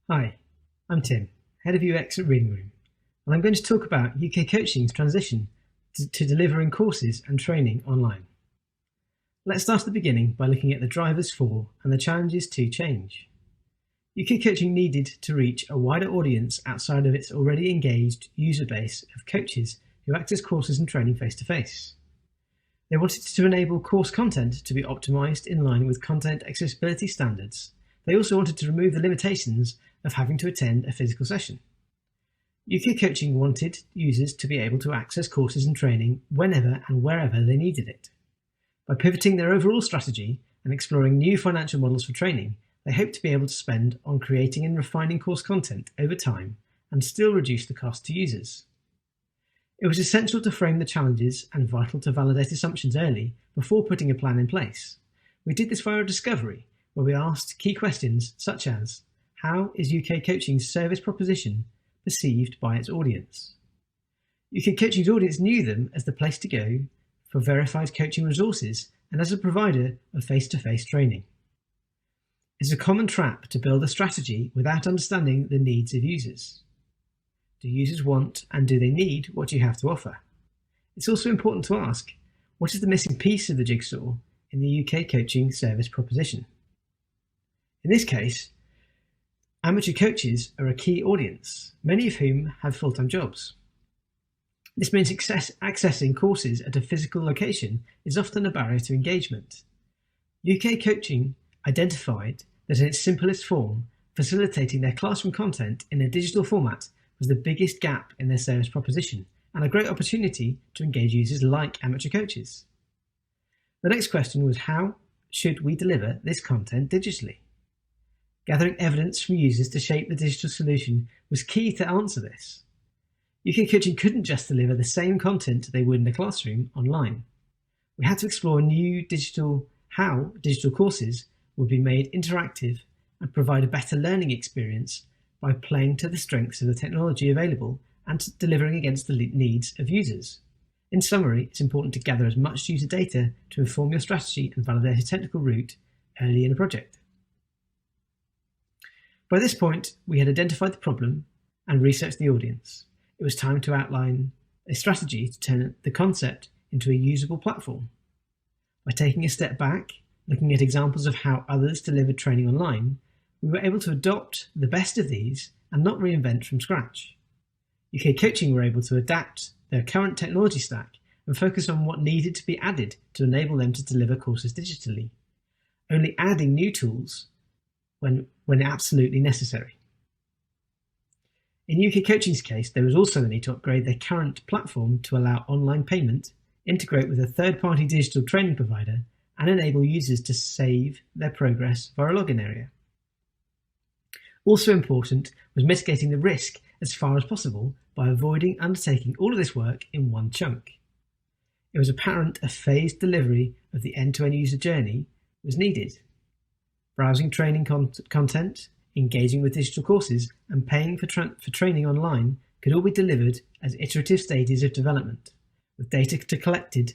Hi, I'm Tim, Head of UX at Reading Room, and I'm going to talk about UK Coaching's transition to delivering courses and training online. Let's start at the beginning by looking at the drivers for and the challenges to change. UK Coaching needed to reach a wider audience outside of its already engaged user base of coaches who access courses and training face-to-face. They wanted to enable course content to be optimized in line with content accessibility standards. They also wanted to remove the limitations of having to attend a physical session. UK Coaching wanted users to be able to access courses and training whenever and wherever they needed it. By pivoting their overall strategy and exploring new financial models for training, they hope to be able to spend on creating and refining course content over time and still reduce the cost to users. It was essential to frame the challenges and vital to validate assumptions early before putting a plan in place. We did this via a discovery, where we asked key questions such as, how is UK Coaching's service proposition perceived by its audience? UK Coaching's audience knew them as the place to go for verified coaching resources and as a provider of face-to-face training. It's a common trap to build a strategy without understanding the needs of users. Do users want and do they need what you have to offer? It's also important to ask, what is the missing piece of the jigsaw in the UK Coaching service proposition? In this case, amateur coaches are a key audience, many of whom have full-time jobs. This means accessing courses at a physical location is often a barrier to engagement. UK Coaching identified that in its simplest form, facilitating their classroom content in a digital format was the biggest gap in their service proposition and a great opportunity to engage users like amateur coaches. The next question was, how should we deliver this content digitally? Gathering evidence from users to shape the digital solution was key to answer this. UK Coaching couldn't just deliver the same content they would in a classroom online. We had to explore how digital courses would be made interactive and provide a better learning experience by playing to the strengths of the technology available and delivering against the needs of users. In summary, it's important to gather as much user data to inform your strategy and validate a technical route early in a project. By this point, we had identified the problem and researched the audience. It was time to outline a strategy to turn the concept into a usable platform. By taking a step back, looking at examples of how others delivered training online, we were able to adopt the best of these and not reinvent from scratch. UK Coaching were able to adapt their current technology stack and focus on what needed to be added to enable them to deliver courses digitally, only adding new tools when absolutely necessary. In UK Coaching's case, there was also the need to upgrade their current platform to allow online payment, integrate with a third-party digital training provider, and enable users to save their progress via a login area. Also important was mitigating the risk as far as possible by avoiding undertaking all of this work in one chunk. It was apparent a phased delivery of the end-to-end user journey was needed. Browsing training content, engaging with digital courses, and paying for training online could all be delivered as iterative stages of development, with data collected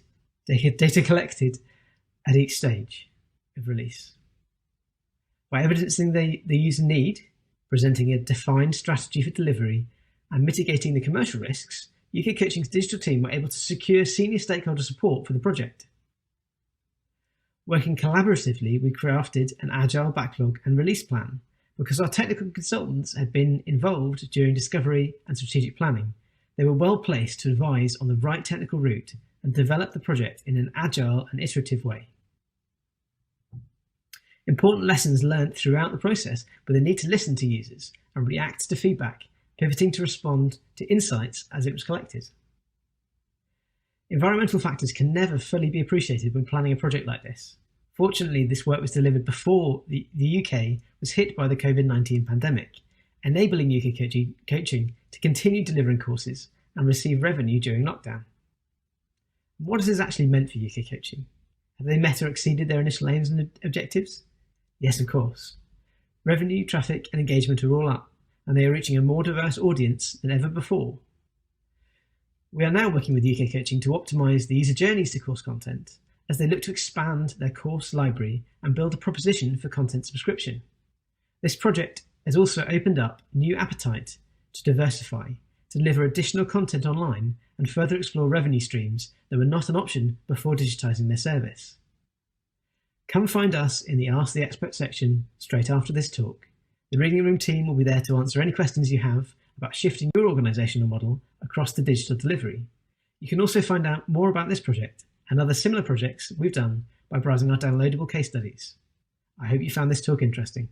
at each stage of release. By evidencing the user need, presenting a defined strategy for delivery, and mitigating the commercial risks, UK Coaching's digital team were able to secure senior stakeholder support for the project. Working collaboratively, we crafted an agile backlog and release plan. Because our technical consultants had been involved during discovery and strategic planning, they were well placed to advise on the right technical route and develop the project in an agile and iterative way. Important lessons learned throughout the process were the need to listen to users and react to feedback, pivoting to respond to insights as it was collected. Environmental factors can never fully be appreciated when planning a project like this. Fortunately, this work was delivered before the UK was hit by the COVID-19 pandemic, enabling UK Coaching to continue delivering courses and receive revenue during lockdown. What has this actually meant for UK Coaching? Have they met or exceeded their initial aims and objectives? Yes, of course. Revenue, traffic, and engagement are all up, and they are reaching a more diverse audience than ever before. We are now working with UK Coaching to optimize the user journeys to course content as they look to expand their course library and build a proposition for content subscription. This project has also opened up new appetite to diversify, to deliver additional content online and further explore revenue streams that were not an option before digitising their service. Come find us in the Ask the Expert section straight after this talk. The Reading Room team will be there to answer any questions you have about shifting your organisational model across to digital delivery. You can also find out more about this project and other similar projects we've done by browsing our downloadable case studies. I hope you found this talk interesting.